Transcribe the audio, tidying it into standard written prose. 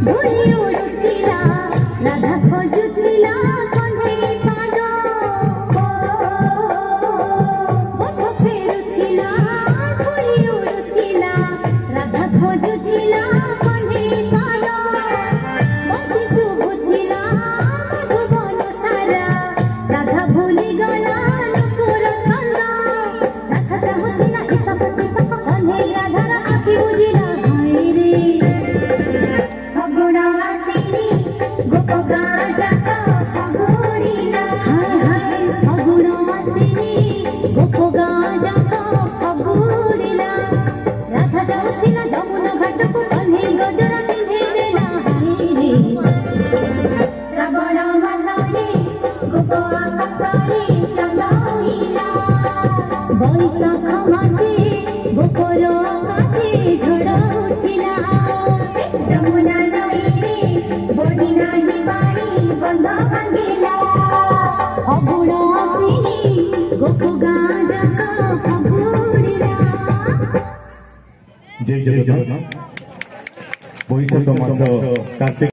धूली उड़ुथिला राधा खोजुथिला कंधे पाद पथ फेरुथिला धूली उड़ुथिला राधा खोजुथिला कंधे पाद पति शुभुथिला मधुबन सारा राधा भूली गला नुपुर छंद राधा चाहुथिला इतप सितप कंधे राधार आखि बुझिला हाय रे फगुणवासिनी गोप गाँ जात फगुड़िला हाय हाय फगुणवासिनी गोप गाँ जात फगुड़िला राधा जाउथिला जमुना घाटकु कन्हे गजरा पिंधे देला हाय रे श्रावण मासरे गोप आकाशरे चंदइला बैशाख मासे गोपर आकाशे झड़ उठिला जमुना नईरे बड़ी नाही पानी बंध भांगिला फगुणवासिनी गोप गाँ जात फगुड़िला। जय जगन्नाथ। बैशाख मास कार्तिक